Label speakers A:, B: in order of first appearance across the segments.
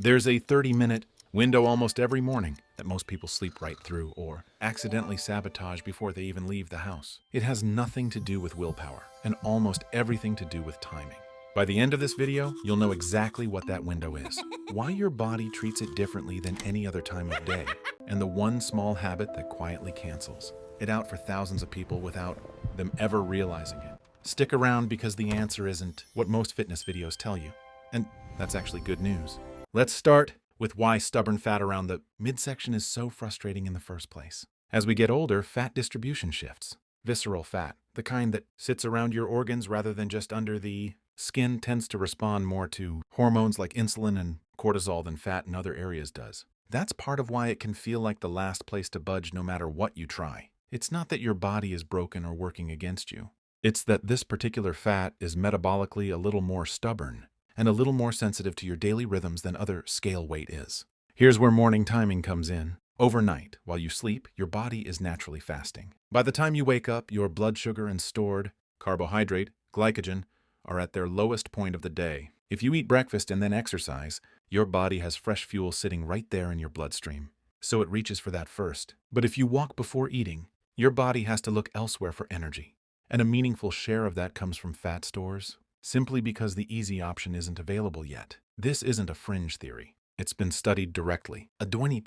A: There's a 30-minute window almost every morning that most people sleep right through or accidentally sabotage before they even leave the house. It has nothing to do with willpower and almost everything to do with timing. By the end of this video, you'll know exactly what that window is, why your body treats it differently than any other time of day, and the one small habit that quietly cancels it out for thousands of people without them ever realizing it. Stick around because the answer isn't what most fitness videos tell you, and that's actually good news. Let's start with why stubborn fat around the midsection is so frustrating in the first place. As we get older, fat distribution shifts. Visceral fat, the kind that sits around your organs rather than just under the skin, tends to respond more to hormones like insulin and cortisol than fat in other areas does. That's part of why it can feel like the last place to budge no matter what you try. It's not that your body is broken or working against you. It's that this particular fat is metabolically a little more stubborn and a little more sensitive to your daily rhythms than other scale weight is. Here's where morning timing comes in. Overnight, while you sleep, your body is naturally fasting. By the time you wake up, your blood sugar and stored carbohydrate, glycogen, are at their lowest point of the day. If you eat breakfast and then exercise, your body has fresh fuel sitting right there in your bloodstream, so it reaches for that first. But if you walk before eating, your body has to look elsewhere for energy, and a meaningful share of that comes from fat stores, simply because the easy option isn't available yet. This isn't a fringe theory. It's been studied directly. A 20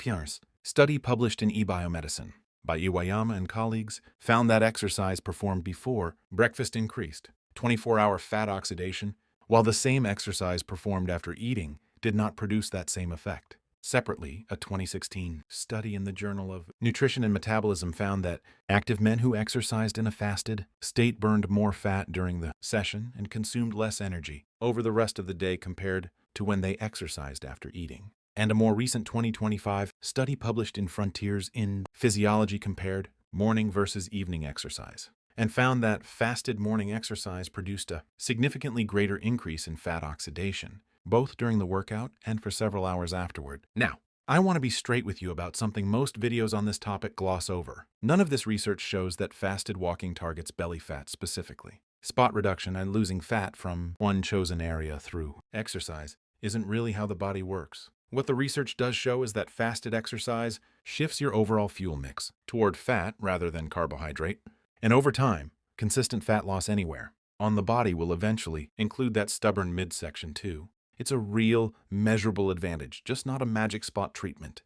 A: study published in EBioMedicine by Iwayama and colleagues found that exercise performed before breakfast increased 24-hour fat oxidation, while the same exercise performed after eating did not produce that same effect. Separately, a 2016 study in the Journal of Nutrition and Metabolism found that active men who exercised in a fasted state burned more fat during the session and consumed less energy over the rest of the day compared to when they exercised after eating. And a more recent 2025 study published in Frontiers in Physiology compared morning versus evening exercise and found that fasted morning exercise produced a significantly greater increase in fat oxidation, both during the workout and for several hours afterward. Now, I want to be straight with you about something most videos on this topic gloss over. None of this research shows that fasted walking targets belly fat specifically. Spot reduction and losing fat from one chosen area through exercise isn't really how the body works. What the research does show is that fasted exercise shifts your overall fuel mix toward fat rather than carbohydrate. And over time, consistent fat loss anywhere on the body will eventually include that stubborn midsection too. It's a real, measurable advantage, just not a magic spot treatment.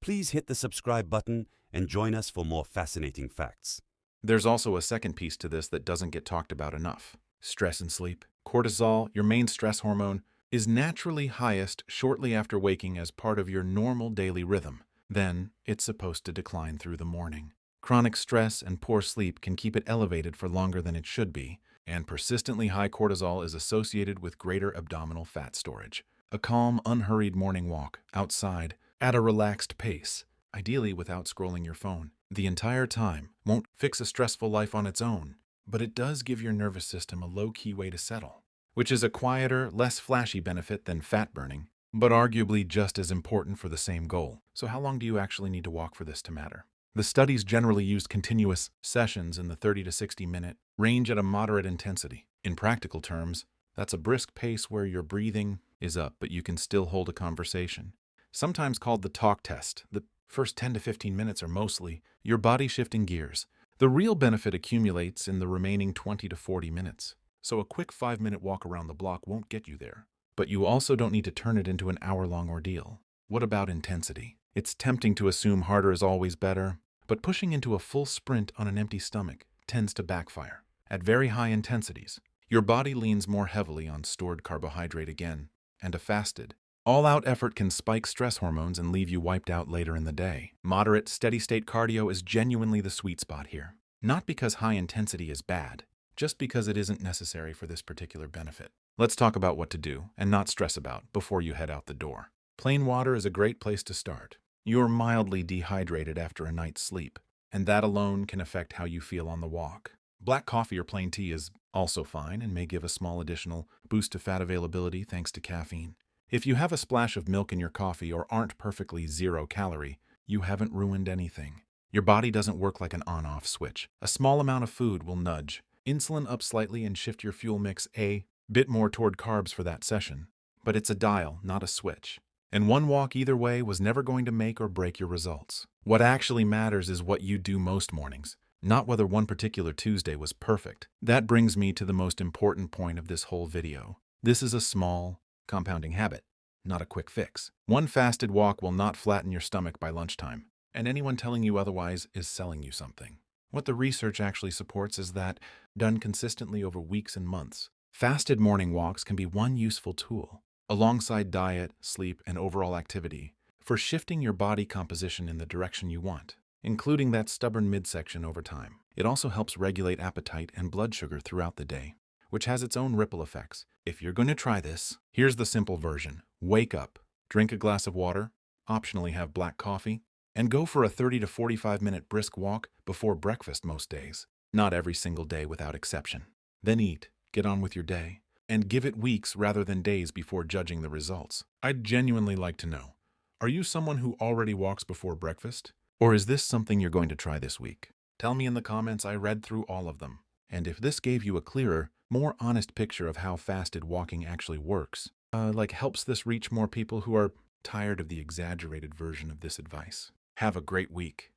B: Please hit the subscribe button and join us for more fascinating facts.
A: There's also a second piece to this that doesn't get talked about enough. Stress and sleep. Cortisol, your main stress hormone, is naturally highest shortly after waking as part of your normal daily rhythm. Then, it's supposed to decline through the morning. Chronic stress and poor sleep can keep it elevated for longer than it should be, and persistently high cortisol is associated with greater abdominal fat storage. A calm, unhurried morning walk outside at a relaxed pace, ideally without scrolling your phone, the entire time won't fix a stressful life on its own, but it does give your nervous system a low-key way to settle, which is a quieter, less flashy benefit than fat burning, but arguably just as important for the same goal. So how long do you actually need to walk for this to matter? The studies generally used continuous sessions in the 30 to 60-minute range at a moderate intensity. In practical terms, that's a brisk pace where your breathing is up, but you can still hold a conversation. Sometimes called the talk test, the first 10 to 15 minutes are mostly your body shifting gears. The real benefit accumulates in the remaining 20 to 40 minutes. So a quick 5-minute walk around the block won't get you there. But you also don't need to turn it into an hour-long ordeal. What about intensity? It's tempting to assume harder is always better, but pushing into a full sprint on an empty stomach tends to backfire. At very high intensities, your body leans more heavily on stored carbohydrate again, and a fasted, all-out effort can spike stress hormones and leave you wiped out later in the day. Moderate, steady-state cardio is genuinely the sweet spot here. Not because high intensity is bad, just because it isn't necessary for this particular benefit. Let's talk about what to do and not stress about before you head out the door. Plain water is a great place to start. You're mildly dehydrated after a night's sleep, and that alone can affect how you feel on the walk. Black coffee or plain tea is also fine and may give a small additional boost to fat availability thanks to caffeine. If you have a splash of milk in your coffee or aren't perfectly zero-calorie, you haven't ruined anything. Your body doesn't work like an on-off switch. A small amount of food will nudge insulin up slightly and shift your fuel mix a bit more toward carbs for that session. But it's a dial, not a switch. And one walk either way was never going to make or break your results. What actually matters is what you do most mornings, not whether one particular Tuesday was perfect. That brings me to the most important point of this whole video. This is a small, compounding habit, not a quick fix. One fasted walk will not flatten your stomach by lunchtime, and anyone telling you otherwise is selling you something. What the research actually supports is that, done consistently over weeks and months, fasted morning walks can be one useful tool, alongside diet, sleep, and overall activity, for shifting your body composition in the direction you want, including that stubborn midsection over time. It also helps regulate appetite and blood sugar throughout the day, which has its own ripple effects. If you're going to try this, here's the simple version. Wake up, drink a glass of water, optionally have black coffee, and go for a 30 to 45-minute brisk walk before breakfast most days. Not every single day without exception. Then eat, get on with your day, and give it weeks rather than days before judging the results. I'd genuinely like to know, are you someone who already walks before breakfast? Or is this something you're going to try this week? Tell me in the comments. I read through all of them. And if this gave you a clearer, more honest picture of how fasted walking actually works, helps this reach more people who are tired of the exaggerated version of this advice. Have a great week.